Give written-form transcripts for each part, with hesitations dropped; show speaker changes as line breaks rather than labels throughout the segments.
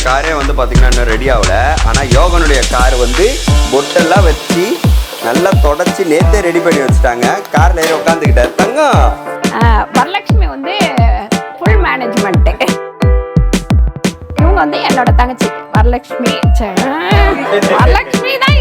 காரே வந்து பார்த்தீங்கன்னா இன்னும் ரெடி ஆகல. ஆனால் யோகனுடைய கார் வந்து பொட்டெல்லாம் வச்சு நல்லா தொடச்சி நேற்றே ரெடி பண்ணி வச்சுட்டாங்க. காரில் ஏறி உட்காந்துக்கிட்டார் தங்கம்.
வரலட்சுமி வந்து ஃபுல் மேனேஜ்மெண்ட்டு. இவங்க வந்து என்னோட தங்கச்சி வரலட்சுமி. வரலட்சுமி தான்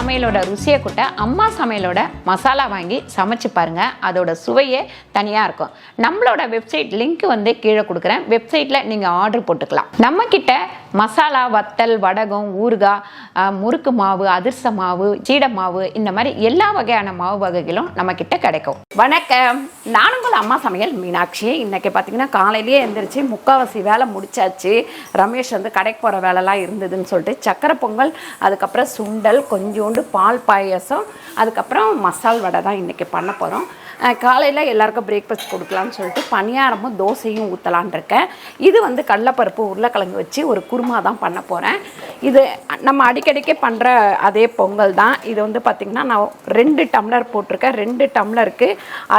சமையலோட ருசியை கூட்ட அம்மா சமையலோட மசாலா வாங்கி சமைச்சு பாருங்க. அதோட சுவையே தனியாக இருக்கும். நம்மளோட வெப்சைட் லிங்க் வந்து கீழே கொடுக்குறேன். வெப்சைட்டில் நீங்கள் ஆர்டர் போட்டுக்கலாம். நம்ம கிட்ட மசாலா, வத்தல், வடகம், ஊறுகாய், முறுக்கு மாவு, அதிர்ச மாவு, சீடை மாவு, இந்த மாதிரி எல்லா வகையான மாவு வகைகளும் நம்ம கிட்ட கிடைக்கும். வணக்கம், நான் உங்கள் அம்மா சமையல் மீனாட்சி. இன்னைக்கு பார்த்தீங்கன்னா காலையிலேயே எழுந்திரிச்சு முக்கால்வாசி வேலை முடிச்சாச்சு. ரமேஷ் வந்து கடைக்கு போகிற வேலைலாம் இருந்ததுன்னு சொல்லிட்டு சக்கரை பொங்கல், அதுக்கப்புறம் சுண்டல், கொஞ்சோண்டு பால் பாயசம், அதுக்கப்புறம் மசால் வடை தான் இன்றைக்கி பண்ண போகிறோம். காலையில் எல்லாருக்கும் பிரேக்ஃபாஸ்ட் கொடுக்கலான்னு சொல்லிட்டு பணியாரமும் தோசையும் ஊற்றலான் இருக்கேன். இது வந்து கடலைப்பருப்பு, உருளைக்கிழங்கு வச்சு ஒரு குருமா தான் பண்ண போகிறேன். இது நம்ம அடிக்கடிக்கே பண்ணுற அதே பொங்கல் தான். இது வந்து பார்த்திங்கன்னா நான் 2 டம்ளர் போட்டிருக்கேன். 2 டம்ளருக்கு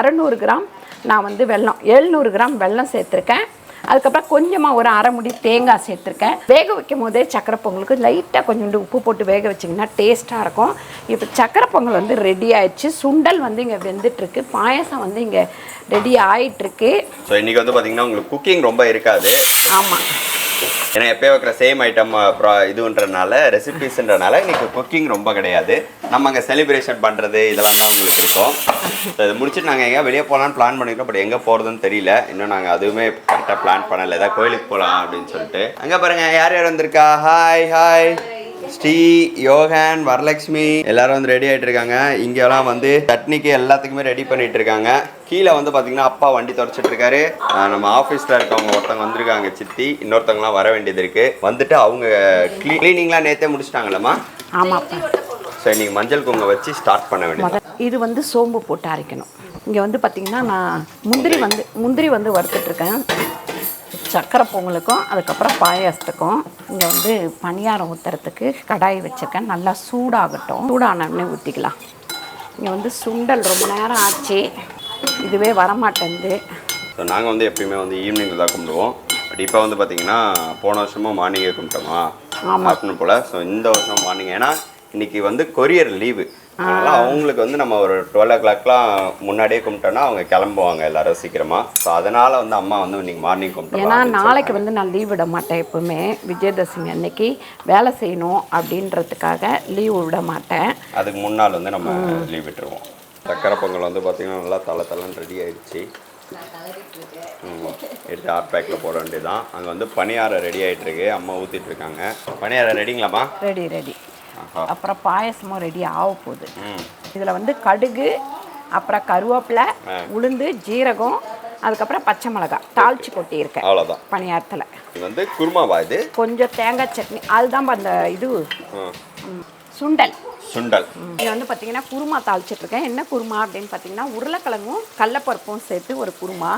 600 கிராம் நான் வந்து வெல்லம், 700 கிராம் வெல்லம் சேர்த்துருக்கேன். அதுக்கப்புறம் கொஞ்சமாக ஒரு அரை முடி தேங்காய் சேர்த்துருக்கேன். வேக வைக்கும் போதே சக்கரை பொங்கலுக்கு லைட்டாக கொஞ்சோண்டு உப்பு போட்டு வேக வச்சிங்கன்னா டேஸ்ட்டாக இருக்கும். இப்போ சக்கரை பொங்கல் வந்து ரெடி ஆயிடுச்சு. சுண்டல் வந்து இங்கே வெந்துட்டுருக்கு. பாயசம் வந்து இங்கே ரெடி ஆகிட்டுருக்கு.
ஸோ இன்றைக்கி வந்து பார்த்திங்கன்னா உங்களுக்கு குக்கிங் ரொம்ப இருக்காது.
ஆமாம்,
ஏன்னா எப்போயே வைக்கிற சேம் ஐட்டம் இதுன்றனால, ரெசிபீஸ்ன்றனால இன்றைக்கி குக்கிங் ரொம்ப கிடையாது. நம்ம அங்கே செலிப்ரேஷன் பண்ணுறது இதெல்லாம் தான் உங்களுக்கு இருக்கும். ஸோ இதை முடிச்சுட்டு நாங்கள் எங்கே வெளியே போகலான்னு பிளான் பண்ணியிருக்கோம். பட் எங்கே போகிறதுன்னு தெரியல. இன்னும் நாங்கள் அதுவுமே கரெக்டாக பிளான் பண்ணலை. ஏதாவது கோயிலுக்கு போகலாம் அப்படின்னு சொல்லிட்டு. அங்கே பாருங்கள் யார் யார் வந்திருக்கா. ஹாய் ஹாய், ஸ்ரீ, யோகன், வரலட்சுமி எல்லாரும் வந்து ரெடி ஆகிட்டு இருக்காங்க. இங்கெல்லாம் வந்து சட்னிக்கு எல்லாத்துக்குமே ரெடி பண்ணிட்டு இருக்காங்க. கீழே வந்து பார்த்தீங்கன்னா அப்பா வண்டி துடைச்சிட்டு இருக்காரு. நம்ம ஆஃபீஸில் இருக்கவங்க ஒருத்தவங்க வந்திருக்காங்க, சித்தி. இன்னொருத்தவங்களாம் வர வேண்டியது இருக்கு. வந்துட்டு அவங்க கிளீனிங்லாம் நேற்றே முடிச்சிட்டாங்களம்மா.
ஆமாம்.
சரி, நீங்கள் மஞ்சள் குங்குமம் வச்சு ஸ்டார்ட் பண்ண வேண்டியது.
இது வந்து சோம்பு போட்டு அரைக்கணும். இங்கே வந்து பார்த்திங்கன்னா நான் முந்திரி வந்து வறுத்துட்ருக்கேன். சக்கரை பொங்கலுக்கும் அதுக்கப்புறம் பாயாசத்துக்கும். இங்கே வந்து பணியாரம் ஊற்றுறதுக்கு கடாய் வச்சுருக்கேன். நல்லா சூடாகட்டும். சூடானே ஊற்றிக்கலாம். இங்கே வந்து சுண்டல் ரொம்ப நேரம் ஆச்சு, இதுவே வரமாட்டேங்குது.
ஸோ நாங்கள் வந்து எப்பயுமே வந்து ஈவினிங்கில் தான் கும்பிடுவோம். பட் இப்போ வந்து பார்த்திங்கன்னா போன வருஷமும் மார்னிங்கே கும்பிட்டோமா, ஆஃப்டர்நூன் போல். ஸோ இந்த வருஷம் மார்னிங், ஏன்னா இன்றைக்கி வந்து கொரியர் லீவு. அதனால் அவங்களுக்கு வந்து நம்ம ஒரு 12 o'clockலாம் முன்னாடியே கும்பிட்டோன்னா அவங்க கிளம்புவாங்க எல்லாரும் சீக்கிரமாக. ஸோ அதனால் வந்து அம்மா வந்து இன்றைக்கி மார்னிங் கும்பிட்டோம்.
ஏன்னா நாளைக்கு வந்து நான் லீவ் விட மாட்டேன். எப்போவுமே விஜயதசமி அன்னைக்கு வேலை செய்யணும் அப்படின்றதுக்காக லீவ் விட மாட்டேன்.
அதுக்கு முன்னால் வந்து நம்ம லீவ் விட்டுருவோம். சக்கரை பொங்கல் வந்து பார்த்திங்கன்னா நல்லா தலை ரெடி ஆகிடுச்சு. எடுத்து ஹாட் பேக்கில் போட வேண்டியதுதான். அங்கே வந்து பணியாரம் ரெடி ஆகிட்டுருக்கு. அம்மா ஊற்றிட்டுருக்காங்க. பணியாரம் ரெடிங்களாம்மா?
ரெடி. அப்புறம் பாயசமும் ரெடி ஆக போகுது. இதில் வந்து கடுகு, அப்புறம் கருவேப்பிலை, உளுந்து, ஜீரகம், அதுக்கப்புறம் பச்சை மிளகாய் தாளிச்சு கொட்டியிருக்கேன். அவ்வளோதான் பணியாரத்தில். இது வந்து குருமாவா? இது கொஞ்சம் தேங்காய் சட்னி. அதுதான் அந்த இது சுண்டல். இது வந்து பார்த்தீங்கன்னா குருமா தாளிச்சிட்ருக்கேன். என்ன குருமா அப்படின்னு பார்த்தீங்கன்னா உருளைக்கிழங்கும் கடலைப்பருப்பும் சேர்த்து ஒரு குருமா.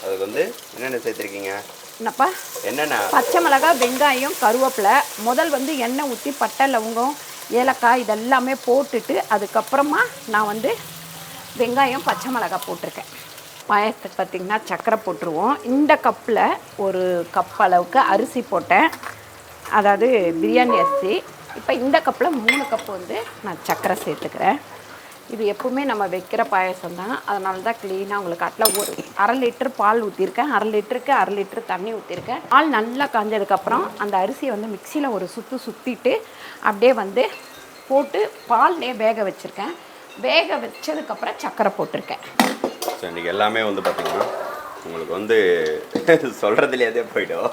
அதுக்கு வந்து என்னென்ன சேர்த்துருக்கீங்க? என்னப்பா? என்னென்ன? பச்சை மிளகாய், வெங்காயம், கருவேப்பிலை. முதல் வந்து எண்ணெய் ஊற்றி பட்டை, லவங்கம், ஏலக்காய் இதெல்லாமே போட்டுட்டு அதுக்கப்புறமா நான் வந்து வெங்காயம், பச்சை மிளகாய் போட்டிருக்கேன். பாயசத்துக்கு பார்த்திங்கன்னா சர்க்கரை போட்டுருவோம். இந்த கப்பில் ஒரு கப் அளவுக்கு அரிசி போட்டேன், அதாவது பிரியாணி அரிசி. இப்போ இந்த கப்பில் 3 கப்பு வந்து நான் சர்க்கரை சேர்த்துக்கிறேன். இது எப்பவுமே நம்ம வைக்கிற பாயசம் தான், அதனால தான் க்ளீனாக உங்களுக்கு அட்டில் ஒரு 1/2 லிட்டர் பால் ஊற்றிருக்கேன். 1/2 லிட்டருக்கு 1/2 லிட்டர் தண்ணி ஊற்றிருக்கேன். பால் நல்லா காஞ்சதுக்கப்புறம் அந்த அரிசியை வந்து மிக்சியில் ஒரு சுற்றிட்டு அப்படியே வந்து போட்டு பால்லே வேக வச்சுருக்கேன். வேக வச்சதுக்கப்புறம் சர்க்கரை போட்டிருக்கேன்.
இன்றைக்கி எல்லாமே வந்து பார்த்திங்கன்னா உங்களுக்கு வந்து சொல்கிறதுலேயே போய்டும்.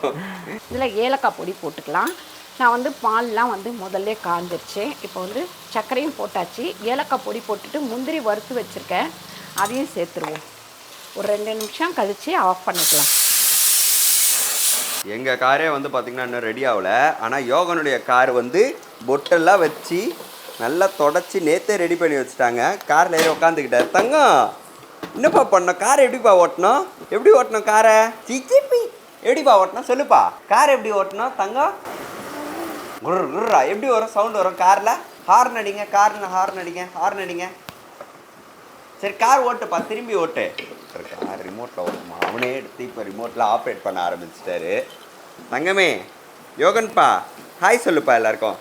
இதில் ஏலக்காய் பொடி போட்டுக்கலாம். நான் வந்து பால்லாம் வந்து முதல்ல காஞ்சிருச்சு. இப்போ வந்து சர்க்கரையும் போட்டாச்சு. ஏலக்காய் பொடி போட்டுட்டு முந்திரி வறுத்து வச்சுருக்கேன், அதையும் சேர்த்துருவோம். ஒரு 2 நிமிஷம் கழித்து ஆஃப் பண்ணிக்கலாம்.
எங்கள் காரே வந்து பார்த்திங்கன்னா இன்னும் ரெடி ஆகல. ஆனால் யோகனுடைய கார் வந்து பொட்டெல்லாம் வச்சு நல்லா தொடச்சி நேற்றே ரெடி பண்ணி வச்சுட்டாங்க. காரில் ஏறி உட்காந்துக்கிட்டார். தங்கம் என்னப்பா பண்ணோம்? காரை எப்படிப்பா ஓட்டணும்? எப்படி ஓட்டணும் காரை? சிச்சிப்பி எப்படிப்பா ஓட்டணும் சொல்லுப்பா. காரை எப்படி ஓட்டணும் தங்கம்? குர்ரா எப்படி வரும் சவுண்டு வரும் காரில்? ஹார்ன் அடிங்க, காரில் ஹார்ன் அடிங்க, ஹார்ன் அடிங்க. சரி கார் ஓட்டுப்பா, திரும்பி ஓட்டு. கார் ரிமோட்டில் ஓட்டுமா? அவனே எடுத்து இப்போ ரிமோட்டில் ஆப்ரேட் பண்ண ஆரம்பிச்சிட்டாரு. தங்கமே யோகன்பா ஹாய் சொல்லுப்பா எல்லாருக்கும்.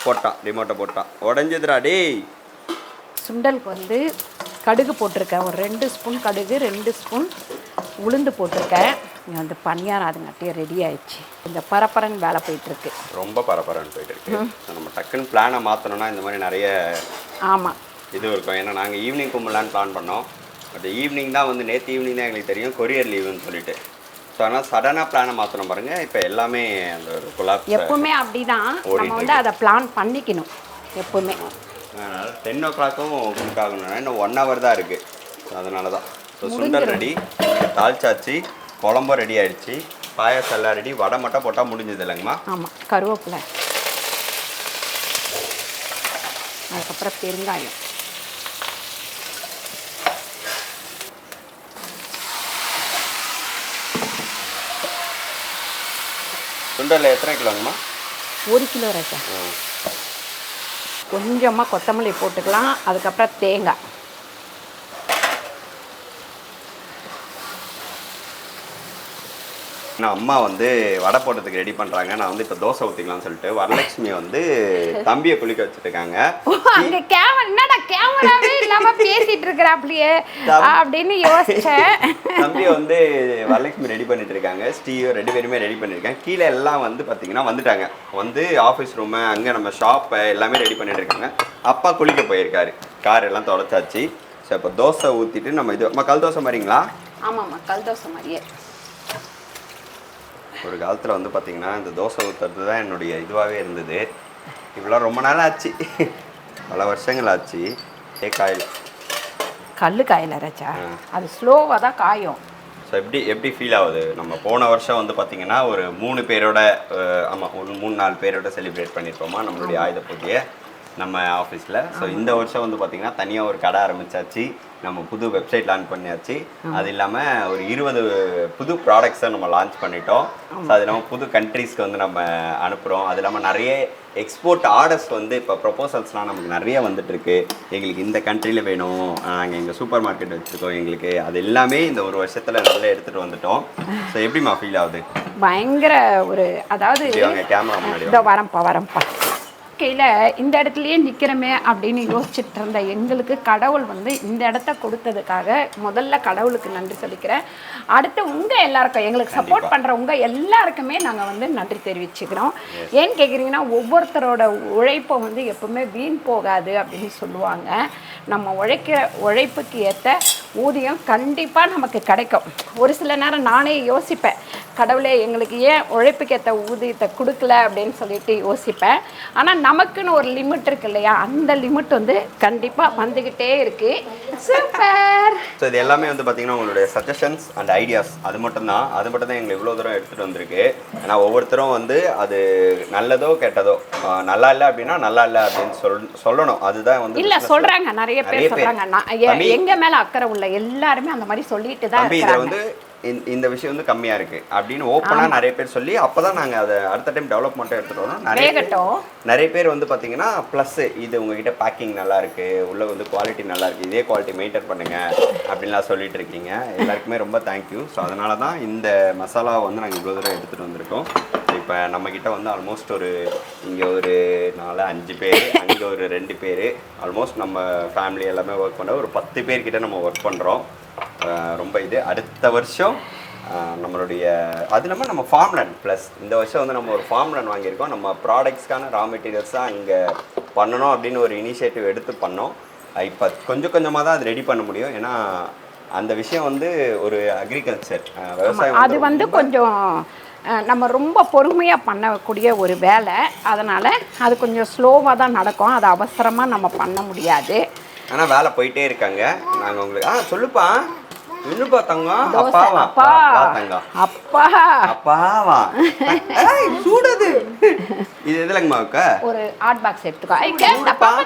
போட்டான் ரிமோட்டை போட்டான். உடஞ்சதுடா டேய்.
சுண்டலுக்கு வந்து கடுகு போட்டிருக்கேன். ஒரு 2 ஸ்பூன் கடுகு, 2 ஸ்பூன் உளுந்து போட்டிருக்கேன். இங்கே வந்து பனியாரம் அதுங்காட்டியே ரெடி ஆயிடுச்சு. இந்த பரப்பரன்னு வேலை போயிட்டுருக்கு.
ரொம்ப பரபரன்னு போயிட்டுருக்கு. நம்ம டக்குன்னு பிளானை மாற்றணும்னா இந்த மாதிரி நிறைய
ஆமாம்
இது இருக்கும். ஏன்னா நாங்கள் ஈவினிங் கும்பலான்னு பிளான் பண்ணோம். பட் ஈவினிங் தான் வந்து நேற்று ஈவினிங் தான் எங்களுக்கு தெரியும் கொரியர் லீவுன்னு சொல்லிட்டு. ஸோ அதனால் சடனாக பிளானை மாற்றணும் பாருங்கள். இப்போ எல்லாமே அந்த ஒரு கொலாப்ஸ்
எப்பவுமே அப்படி தான் நம்ம வந்து அதை பிளான் பண்ணிக்கணும் எப்பவுமே.
அதனால் 10 o'clock-ம் குக் ஆகணும்னா இன்னும் 1 hour தான் இருக்குது. அதனால தான். ஸோ சுண்டல் ரெடி, தால்ச்சாச்சு, குழம்பும் ரெடி ஆகிடுச்சு, பாயாசம் எல்லாம் ரெடி. வடை மட்டும் போட்டால் முடிஞ்சது இல்லைங்கம்மா?
ஆமாம், கருவேப்பிலை, அதுக்கப்புறம் பெருங்காயம்.
சுண்டலில் எத்தனை கிலோங்கம்மா?
1 கிலோ ரைட்டா. கொஞ்சமாக கொத்தமல்லி போட்டுக்கலாம். அதுக்கப்புறம் தேங்காய்.
நான் அம்மா வந்து வடை போடுறதுக்கு ரெடி பண்ணுறாங்க. நான் வந்து இப்போ தோசை ஊற்றிக்கலாம்னு சொல்லிட்டு வரலட்சுமி வந்து தம்பியை குளிக்க வச்சுருக்காங்க.
அங்கே என்னடா கேமராவே இல்லாமல் பேசிகிட்டு இருக்கிறாப்லையே அப்படின்னு யோசிச்சேன்.
தம்பியை வந்து வரலட்சுமி ரெடி பண்ணிட்டு இருக்காங்க. ஸ்டீயோ 2 பேருமே ரெடி பண்ணியிருக்காங்க. கீழே எல்லாம் வந்து பார்த்தீங்கன்னா வந்துட்டாங்க. வந்து ஆஃபீஸ் ரூமு அங்கே நம்ம ஷாப்பை எல்லாமே ரெடி பண்ணிட்டு இருக்காங்க. அப்பா குளிக்க போயிருக்காரு. கார் எல்லாம் தொடச்சாச்சு. ஸோ இப்போ தோசை ஊற்றிட்டு நம்ம இது கல் தோசை மாதிரிங்களா?
ஆமாம்மா, கல் தோசை மாதிரியே.
ஒரு காலத்தில் வந்து பார்த்திங்கன்னா இந்த தோசை ஊற்றுறது தான் என்னுடைய இதுவாகவே இருந்தது. இவ்வளோ ரொம்ப நாள் ஆச்சு, பல வருஷங்கள் ஆச்சு. காயில்
கல் காயில் ராஜா, அது ஸ்லோவாக தான் காயும்.
ஸோ எப்படி ஃபீல் ஆகுது? நம்ம போன வருஷம் வந்து பார்த்திங்கன்னா ஒரு 3 பேரோட ஆமாம் ஒரு 3-4 பேரோட செலிப்ரேட் பண்ணியிருப்போமா நம்மளுடைய ஆயுத பூஜையை நம்ம ஆஃபீஸில். ஸோ இந்த வருஷம் வந்து பார்த்திங்கன்னா தனியாக ஒரு கடை ஆரம்பித்தாச்சு. நம்ம புது வெப்சைட் லான்ச் பண்ணியாச்சு. அது இல்லாமல் ஒரு 20 புது ப்ராடக்ட்ஸை நம்ம லான்ச் பண்ணிட்டோம். ஸோ அது இல்லாமல் புது கண்ட்ரீஸ்க்கு வந்து நம்ம அனுப்புகிறோம். அது இல்லாமல் நிறைய எக்ஸ்போர்ட் ஆர்டர்ஸ் வந்து இப்போ ப்ரொபோசல்ஸ்லாம் நமக்கு நிறைய வந்துட்டுருக்கு. எங்களுக்கு இந்த கண்ட்ரியில் வேணும், நாங்கள் எங்கள் சூப்பர் மார்க்கெட் வச்சுருக்கோம் எங்களுக்கு, அது எல்லாமே இந்த ஒரு வருஷத்தில் நல்லா எடுத்துகிட்டு வந்துட்டோம். ஸோ எப்படிமா ஃபீல் ஆகுது?
பயங்கர ஒரு அதாவது
கேமரா முன்னாடி
இதோ வரப்பா கையில் இந்த இடத்துலையே நிற்கிறோமே அப்படின்னு யோசிச்சுட்டு இருந்த எங்களுக்கு கடவுள் வந்து இந்த இடத்த கொடுத்ததுக்காக முதல்ல கடவுளுக்கு நன்றி சொல்லிக்கிறேன். அடுத்து உங்கள் எல்லாருக்கும் எங்களுக்கு சப்போர்ட் பண்ணுறவங்க எல்லாருக்குமே நாங்கள் வந்து நன்றி தெரிவிச்சுக்கிறோம். ஏன்னு கேட்குறீங்கன்னா ஒவ்வொருத்தரோட உழைப்பை வந்து எப்பவுமே வீண் போகாது அப்படின்னு சொல்லுவாங்க. நம்ம உழைப்புக்கு ஏற்ற ஊதியம் கண்டிப்பாக நமக்கு கிடைக்கும். ஒரு சில நேரம் நானே யோசிப்பேன், கடவுளே எங்களுக்கு ஏன் உழைப்புக்கு ஏற்ற ஊதியத்தை கொடுக்கல அப்படின்னு சொல்லிட்டு யோசிப்பேன். ஆனால் நமக்குன்னு ஒரு லிமிட் இருக்கு இல்லையா, அந்த லிமிட் வந்து கண்டிப்பாக வந்துக்கிட்டே இருக்கு. சூப்பர்.
ஸோ இது எல்லாமே வந்து பார்த்தீங்கன்னா உங்களுடைய சஜஷன்ஸ் அண்ட் ஐடியாஸ் அது மட்டும் தான் எங்களை இவ்வளோ தூரம் எடுத்துகிட்டு வந்திருக்கு. ஏன்னா ஒவ்வொருத்தரும் வந்து அது நல்லதோ கெட்டதோ, நல்லா இல்லை அப்படின்னா நல்லா இல்லை அப்படின்னு சொல்லணும். அதுதான் வந்து
இல்லை சொல்கிறாங்க, நிறைய பேர் சொல்கிறாங்க. எங்கள் மேலே அக்கறை உள்ள எல்லாருமே அந்த மாதிரி சொல்லிட்டு தான்
இதில் வந்து இந்த விஷயம் வந்து கம்மியாக இருக்குது அப்படின்னு ஓப்பனாக நிறைய பேர் சொல்லி அப்போ தான் நாங்கள் அதை அடுத்த டைம் டெவலப்மெண்ட்டை எடுத்துகிட்டு வரோம். நிறைய பேர் வந்து பார்த்தீங்கன்னா ப்ளஸ் இது உங்ககிட்ட பேக்கிங் நல்லா இருக்குது, உள்ள வந்து குவாலிட்டி நல்லா இருக்குது, இதே குவாலிட்டி மெயின்டைன் பண்ணுங்கள் அப்படின்லாம் சொல்லிட்டு இருக்கீங்க. எல்லாருக்குமே ரொம்ப தேங்க்யூ. ஸோ அதனால தான் இந்த மசாலாவை வந்து நாங்கள் இவ்வளோ தூரம் எடுத்துகிட்டு வந்திருக்கோம். இப்போ நம்மக்கிட்ட வந்து ஆல்மோஸ்ட் ஒரு இங்கே ஒரு 4-5 பேர், அங்கே ஒரு 2 பேர், ஆல்மோஸ்ட் நம்ம ஃபேமிலி எல்லாமே ஒர்க் பண்ணுற ஒரு 10 பேர்கிட்ட நம்ம ஒர்க் பண்ணுறோம். ரொம்ப இது அடுத்த வருஷம் நம்மளுடைய அது இல்லாமல் நம்ம ஃபார்ம்லேண்ட் ப்ளஸ் இந்த வருஷம் வந்து நம்ம ஒரு ஃபார்ம்லேண்ட் வாங்கியிருக்கோம். நம்ம ப்ராடக்ட்ஸ்க்கான ரா மெட்டீரியல்ஸ் தான் இங்கே பண்ணணும் அப்படின்னு ஒரு இனிஷியேட்டிவ் எடுத்து பண்ணோம். இப்போ கொஞ்சம் கொஞ்சமாக தான் அது ரெடி பண்ண முடியும். ஏன்னா அந்த விஷயம் வந்து ஒரு அக்ரிகல்ச்சர் விவசாயம்
அது வந்து கொஞ்சம் நம்ம ரொம்ப பொறுமையாக பண்ணக்கூடிய ஒரு வேலை. அதனால் அது கொஞ்சம் ஸ்லோவாக தான் நடக்கும். அது அவசரமாக நம்ம பண்ண முடியாது.
ஆனால் வேலை போயிட்டே இருக்காங்க. நாங்கள் உங்களுக்கு சொல்லுப்பா இன்னுப்பா தங்கம்.
தோசை அப்பா
தங்கம்
அப்பா
அப்பாவா சூடது. இது எதுலங்கம்மா வைக்க?
ஒரு ஹாட் பாக்ஸ் எடுத்துக்கோ.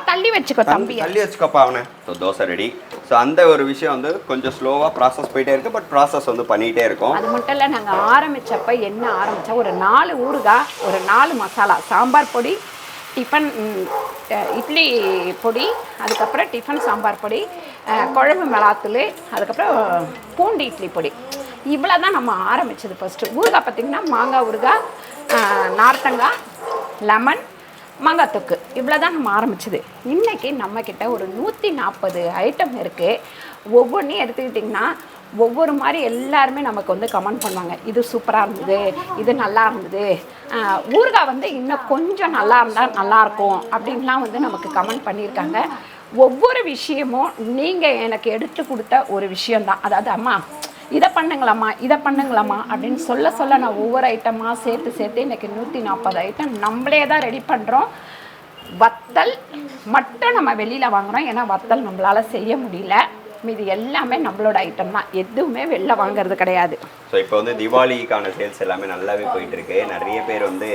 தள்ளி வச்சுக்கோ தம்பி,
தள்ளி வச்சுக்கோப்பா அவனை. So dosa ready. ஸோ அந்த ஒரு விஷயம் வந்து கொஞ்சம் ஸ்லோவாக ப்ராசஸ் போயிட்டே இருக்குது. பட் ப்ராசஸ் வந்து பண்ணிகிட்டே இருக்கும்.
அது மட்டும் இல்லை, நாங்கள் ஆரம்பித்தப்ப என்ன ஆரம்பித்தா ஒரு 4 ஊறுகாய், ஒரு 4 மசாலா, சாம்பார் பொடி, டிஃபன் இட்லி பொடி, அதுக்கப்புறம் டிஃபன் சாம்பார் பொடி, குழம்பு மிளகாத்தூள், அதுக்கப்புறம் பூண்டு இட்லி பொடி. இவ்வளோ தான் நம்ம ஆரம்பித்தது ஃபஸ்ட்டு. ஊறுகாய் பார்த்திங்கன்னா மாங்காய் ஊறுகாய், நார்த்தங்காய், லெமன், மாங்காய் தொக்கு, இவ்வளோ தான் நம்ம ஆரம்பிச்சது. இன்றைக்கி நம்மக்கிட்ட ஒரு 140 ஐட்டம் இருக்குது. ஒவ்வொன்றையும் எடுத்துக்கிட்டிங்கன்னா ஒவ்வொரு மாதிரி எல்லாருமே நமக்கு வந்து கமெண்ட் பண்ணுவாங்க. இது சூப்பராக இருந்தது, இது நல்லா இருந்தது, ஊறுகாய் வந்து இன்னும் கொஞ்சம் நல்லா இருந்தால் நல்லாயிருக்கும் அப்படின்லாம் வந்து நமக்கு கமெண்ட் பண்ணியிருக்காங்க. ஒவ்வொரு விஷயமும் நீங்கள் எனக்கு எடுத்து கொடுத்த ஒரு விஷயந்தான். அதாவது அம்மா இதை பண்ணுங்களாம்மா, இதை பண்ணுங்களாம்மா அப்படின்னு சொல்ல நான் ஒவ்வொரு ஐட்டமாக சேர்த்து இன்றைக்கி 140 ஐட்டம் நம்மளே தான் ரெடி பண்ணுறோம். வத்தல் மட்டும் நம்ம வெளியில் வாங்குகிறோம். ஏன்னா வத்தல் நம்மளால் செய்ய முடியல. மீது எல்லாமே நம்மளோட ஐட்டம் தான், எதுவுமே வெளில வாங்குறது கிடையாது.
ஸோ இப்போ வந்து தீபாவளிக்கான சேல்ஸ் எல்லாமே நல்லாவே போயிட்டுருக்கு. நிறைய பேர் வந்து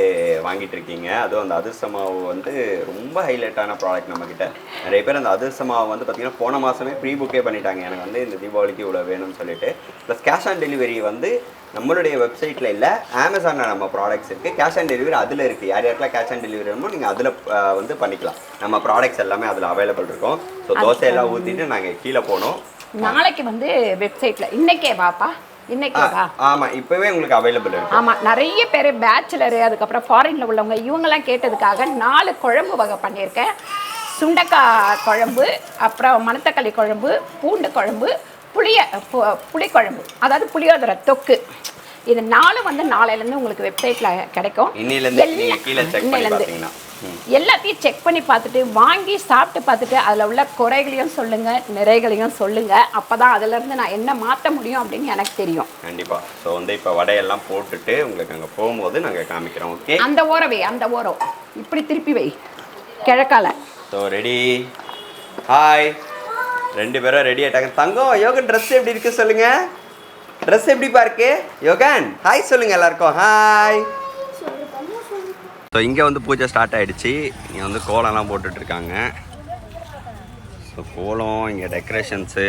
வாங்கிட்டு இருக்கீங்க. அதுவும் அந்த அதிர்ஷ்ட மாவு வந்து ரொம்ப ஹைலைட்டான ப்ராடக்ட் நம்மக்கிட்ட. நிறைய பேர் அந்த அதிர்ஷ்ட மாவு வந்து பார்த்திங்கன்னா போன மாதமே ப்ரீ புக்கே பண்ணிட்டாங்க. எனக்கு வந்து இந்த தீபாவளிக்கு இவ்வளோ வேணும்னு சொல்லிட்டு. ப்ளஸ் கேஷ் ஆன் டெலிவரி வந்து நம்மளுடைய வெப்சைட்டில் இல்லை, அமேசானில் நம்ம ப்ராடக்ட்ஸ் இருக்குது. கேஷ் ஆன் டெலிவரி அதில் இருக்குது. யாருக்கெல்லாம் கேஷ் ஆன் டெலிவரி வேணுமோ நீங்கள் அதில் வந்து பண்ணிக்கலாம். நம்ம ப்ராடக்ட்ஸ் எல்லாமே அதில் அவைலபிள் இருக்கும். ஸோ தோசை எல்லாம் ஊற்றிட்டு நாங்கள் கீழே போனோம்.
நாளைக்கு வந்து வெப்சைட்டில் இன்னைக்கே வாப்பா, இன்னைக்கே வா.
ஆமாம், இப்போவே உங்களுக்கு அவைலபிள் இருக்குது.
ஆமாம், நிறைய பேர் பேச்சுலரு, அதுக்கப்புறம் ஃபாரினில் உள்ளவங்க இவங்கெல்லாம் கேட்டதுக்காக 4 குழம்பு வகை பண்ணியிருக்கேன். சுண்டக்காய் குழம்பு, அப்புறம் மணத்தக்காளி குழம்பு, பூண்டு குழம்பு, புளிக்குழம்பு, அதாவது புளியோதரை தொக்கு. இது 4 வந்து நாளையிலேருந்து உங்களுக்கு வெப்சைட்டில் கிடைக்கும். எல்லாத்தையும் செக் பண்ணி பார்த்துட்டு வாங்கி சாப்பிட்டு பார்த்துட்டு அதில் உள்ள குறைகளையும் சொல்லுங்கள், நிறைகளையும் சொல்லுங்கள். அப்போ தான் அதிலேருந்து நான் என்ன மாற்ற முடியும் அப்படின்னு எனக்கு தெரியும்.
கண்டிப்பாக. ஸோ வந்து இப்போ வடையெல்லாம் போட்டுட்டு உங்களுக்கு அங்கே போகும்போது நாங்கள் காமிக்கிறோம். ஓகே,
அந்த ஓரம் இப்படி திருப்பி வை கிழக்கால.
So ready. ஹாய், 2 பேரும் ரெடி ஆகிட்டாங்க. தங்கம், யோகன் ட்ரெஸ் எப்படி இருக்குது சொல்லுங்கள். ட்ரெஸ் எப்படிப்பா இருக்கு யோகன்? ஹாய் சொல்லுங்கள் எல்லாருக்கும். ஹாய். ஸோ இங்கே வந்து பூஜை ஸ்டார்ட் ஆகிடுச்சு. இங்கே வந்து கோலம்லாம் போட்டுட்ருக்காங்க. ஸோ கோலம், இங்கே டெக்கரேஷன்ஸு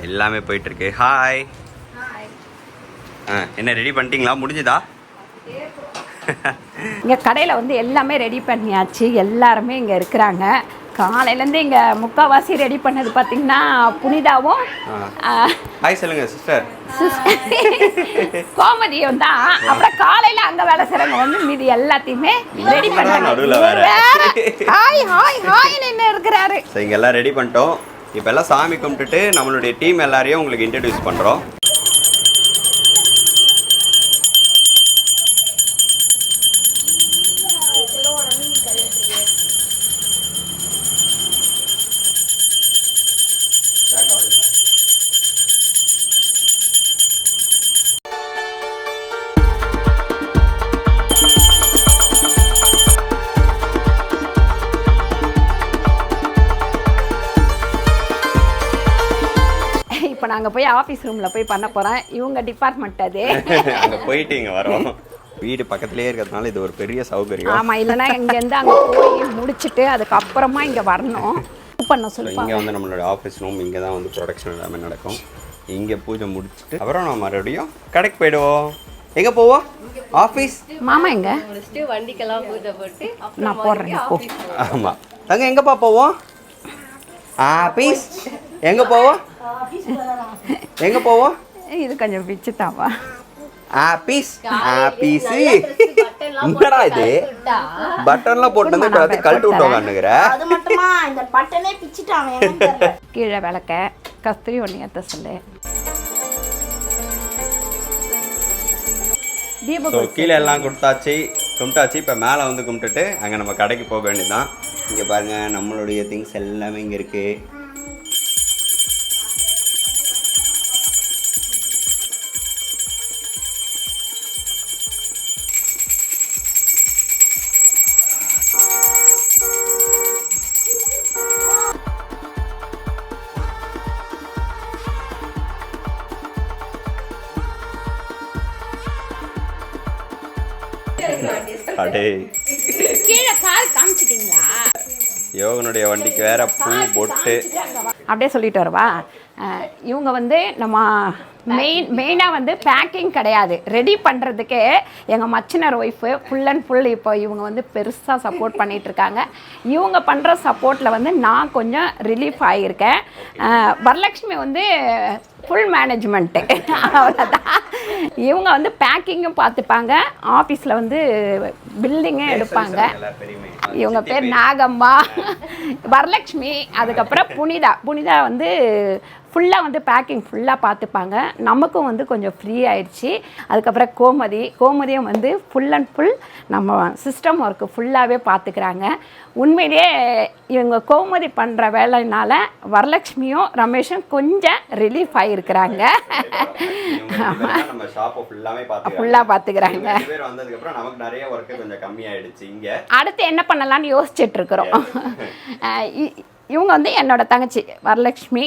எல்லாமே போயிட்டுருக்கு. ஹாய். என்ன ரெடி பண்ணிட்டீங்களா? முடிஞ்சுதா?
இங்கே கடையில் வந்து எல்லாமே ரெடி பண்ணியாச்சு. எல்லாருமே இங்கே இருக்கிறாங்க. காலையிலேருந்து இங்கே முக்கால்வாசி ரெடி பண்ணது பார்த்தீங்கன்னா புனிதாவும்
ஹாய் சொல்லுங்கள் சிஸ்டர்
கோமதியும் தான். அப்புறம் காலையில் அங்கே வேலை செய்கிறவங்க வந்து மீதி எல்லாத்தையுமே ரெடி பண்ணாங்க. ஹாய் ஹாய் ஹாய் நின்று இருக்கிறாரு.
ஸோ இங்கே எல்லாம் ரெடி பண்ணிட்டோம். இப்போ எல்லாம் சாமி கும்பிட்டுட்டு நம்மளுடைய டீம் எல்லாரையும் உங்களுக்கு இன்ட்ரடியூஸ் பண்ணுறோம்.
இப்போ நாங்கள் போய் ஆஃபீஸ் ரூமில் போய் பண்ண போகிறோம். இவங்க டிபார்ட்மெண்ட் அது.
அங்கே போயிட்டு இங்கே வரோம். வீடு பக்கத்துலேயே இருக்கிறதுனால இது ஒரு பெரிய சௌகரியம்.
ஆமாம், இல்லைன்னா இங்கேருந்து அங்கே போய் முடிச்சுட்டு அதுக்கப்புறமா இங்கே வரணும் பண்ண சொல்லுவோம்.
இங்கே வந்து நம்மளோட ஆஃபீஸ் ரூம், இங்கே தான் வந்து ப்ரொடக்ஷன் எல்லாமே நடக்கும். இங்கே பூஜை முடிச்சுட்டு அப்புறம் நம்ம மறுபடியும் கடைக்கு போயிடுவோம். எங்கே போவோம்? ஆஃபீஸ்.
மாமா எங்க?
வண்டிக்கெல்லாம் பூஜை போட்டு
நான் போடுறேன்.
ஆமாம் தங்க, எங்கேப்பா போவோம்? ஆஃபீஸ். எங்கே போவோம்? எங்கே போவோம்?
இது கொஞ்சம் பிச்சு தாவா.
ஆபீஸ். ஆபீஸ். என்னடா இது? பட்டன்லாம் போட்டு வந்து பார்த்து கழட்டி விட்டோங்கன்னுங்கற. அது மட்டுமா இந்த பட்டனே பிச்சிட்டாங்க என்னன்னு தெரியல.
கீழே விளக்க கஸ்தூரி ஒண்ணியத்த சொல்லு.
ஸோ கீழே எல்லாம் கும்பிட்டாச்சு. இப்போ மேலே வந்து கும்பிட்டுட்டு அங்கே நம்ம கடைக்கு போக வேண்டியதுதான். இங்கே பாருங்கள், நம்மளுடைய திங்ஸ் எல்லாமே இங்கே இருக்குது. அடே
கீழே கால் காமிச்சிட்டிங்களா?
யோகனுடைய வண்டிக்கு வேற பூ பொட்டு
அப்படியே சொல்லிட்டு வருவா. இவங்க வந்து நம்ம மெயினாக வந்து பேக்கிங் கிடையாது, ரெடி பண்ணுறதுக்கே எங்கள் மச்சினர் ஒய்ஃபு ஃபுல் அண்ட் ஃபுல் இப்போ இவங்க வந்து பெருசாக சப்போர்ட் பண்ணிகிட்ருக்காங்க. இவங்க பண்ணுற சப்போர்ட்டில் வந்து நான் கொஞ்சம் ரிலீஃப் ஆகியிருக்கேன். வரலக்ஷ்மி வந்து ஃபுல் மேனேஜ்மெண்ட்டு, அவ்வளோதான். இவங்க வந்து பேக்கிங்கும் பார்த்துப்பாங்க, ஆஃபீஸில் வந்து பில்டிங்கும் எடுப்பாங்க. இவங்க பேர் நாகம்மா, வரலக்ஷ்மி, அதுக்கப்புறம் புனிதா வந்து ஃபுல்லாக வந்து பேக்கிங் ஃபுல்லாக பார்த்துப்பாங்க. நமக்கும் வந்து கொஞ்சம் ஃப்ரீ ஆயிடுச்சு. அதுக்கப்புறம் கோமதியும் வந்து ஃபுல் அண்ட் ஃபுல் நம்ம சிஸ்டம் ஒர்க்கு ஃபுல்லாகவே பார்த்துக்கிறாங்க. உண்மையிலேயே இவங்க கோமதி பண்ணுற வேலையினால வரலக்ஷ்மியும் ரமேஷும் கொஞ்சம் ரிலீஃப் ஆகியிருக்கிறாங்க. ஃபுல்லாக பார்த்துக்கிறாங்க. அடுத்து என்ன பண்ணலான்னு யோசிச்சுட்டு இருக்கிறோம். இவங்க வந்து என்னோட தங்கச்சி வரலக்ஷ்மி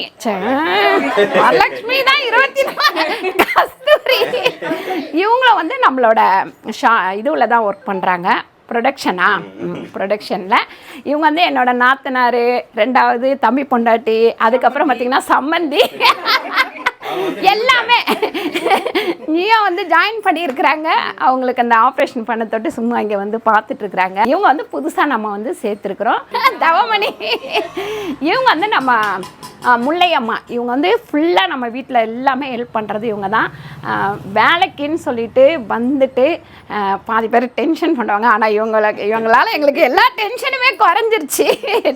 தான் 24 கஸ்தூரி. இவங்கள வந்து நம்மளோட இதுவில் தான் ஒர்க் பண்ணுறாங்க, ப்ரொடக்ஷனில். இவங்க வந்து என்னோட நாத்தனார், 2வது தம்பி பொண்டாட்டி, அதுக்கப்புறம் பார்த்திங்கன்னா சம்மந்தி, எல்லாமே நீயா வந்து ஜாயின் பண்ணியிருக்கிறாங்க. அவங்களுக்கு அந்த ஆப்ரேஷன் பண்ண தொட்டு சும்மா இங்கே வந்து பார்த்துட்ருக்குறாங்க. இவங்க வந்து புதுசாக நம்ம வந்து சேர்த்துருக்குறோம் தவமணி. இவங்க வந்து நம்ம முல்லையம்மா, இவங்க வந்து ஃபுல்லாக நம்ம வீட்டில் எல்லாமே ஹெல்ப் பண்ணுறது இவங்க தான். வேலைக்குன்னு சொல்லிட்டு வந்துட்டு பாதி பேர் டென்ஷன் பண்ணுவாங்க. ஆனால் இவங்களால எங்களுக்கு எல்லா டென்ஷனுமே குறைஞ்சிருச்சு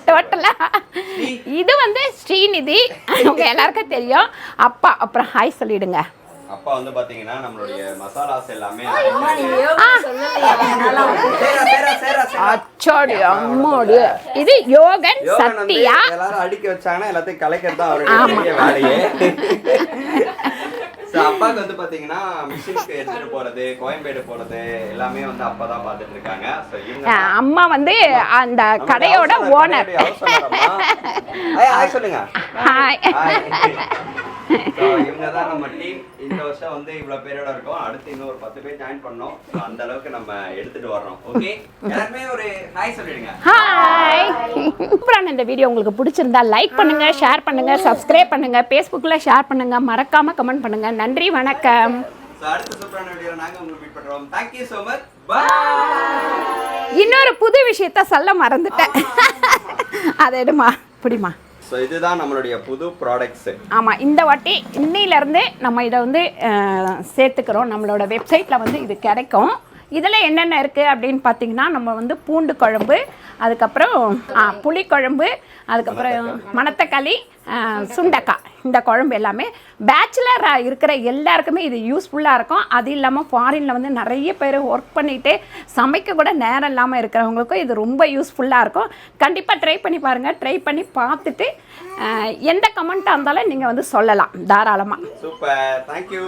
டோட்டலாக. இது வந்து ஸ்ரீநிதி, அவங்க எல்லாருக்கும் தெரியும். அப்பா அப்புறம் ஹாய் சொல்லிடுங்க.
அப்பா வந்து பாத்தீங்கன்னா நம்மளுடைய மசாலாஸ் எல்லாமே
இது யோகன் சத்யா
எல்லாரும் அடிக்க வச்சாங்கன்னா எல்லாத்தையும் கலைக்கிறது தான் அவருடைய வேலையே. அப்பாவுக்கு வந்து பாத்தீங்கன்னா மிஷினுக்கு எடுத்துட்டு போறது, கோயம்பேடு போறது எல்லாமே வந்து அப்பா தான் பாத்துட்டு இருக்காங்க.
அம்மா வந்து அந்த கடையோட ஓனர்.
சொல்லுங்க. இவங்க தான் நம்ம டீம். இந்த வருஷம் வந்து இவ்வளவு பேரோட இருக்கோம். அடுத்து இன்னொரு 10 பேர் ஜாயின் பண்ணோம். அந்த அளவுக்கு நம்ம எடுத்துட்டு வரோம். ஓகே, எல்லாருமே ஒரு ஹாய் சொல்லிடுங்க.
ஹாய். சூப்பரான இந்த வீடியோ உங்களுக்கு பிடிச்சிருந்தா லைக் பண்ணுங்க, ஷேர் பண்ணுங்க, சப்ஸ்கிரைப் பண்ணுங்க, Facebookல ஷேர் பண்ணுங்க, மறக்காம கமெண்ட் பண்ணுங்க. நன்றி, வணக்கம்.
அடுத்த சூப்பரான வீடியோல நாங்க உங்களுக்கு மீட் பண்றோம். Thank you so much. Bye.
இன்னொரு புது விஷயத்தை சொல்ல மறந்துட்டேன். அதை எடுமா, பிடிமா.
ஸோ இதுதான் நம்மளுடைய புது ப்ராடக்ட்ஸு.
ஆமாம், இந்த வாட்டி இன்னையிலேருந்து நம்ம இதை வந்து சேர்த்துக்கிறோம். நம்மளோட வெப்சைட்டில் வந்து இது கிடைக்கும். இதில் என்னென்ன இருக்குது அப்படின்னு பார்த்தீங்கன்னா, நம்ம வந்து பூண்டு குழம்பு, அதுக்கப்புறம் புளிக்குழம்பு, அதுக்கப்புறம் மணத்தக்காளி, சுண்டக்காய், இந்த குழம்பு எல்லாமே பேச்சுலர் இருக்கிற எல்லாருக்குமே இது யூஸ்ஃபுல்லாக இருக்கும். அது இல்லாமல் ஃபாரினில் வந்து நிறைய பேர் ஒர்க் பண்ணிவிட்டு சமைக்க கூட நேரம் இல்லாமல் இருக்கிறவங்களுக்கும் இது ரொம்ப யூஸ்ஃபுல்லாக இருக்கும். கண்டிப்பாக ட்ரை பண்ணி பாருங்கள். ட்ரை பண்ணி பார்த்துட்டு எந்த கமெண்ட்டாக இருந்தாலும் நீங்கள் வந்து சொல்லலாம் தாராளமாக.
Super, thank you.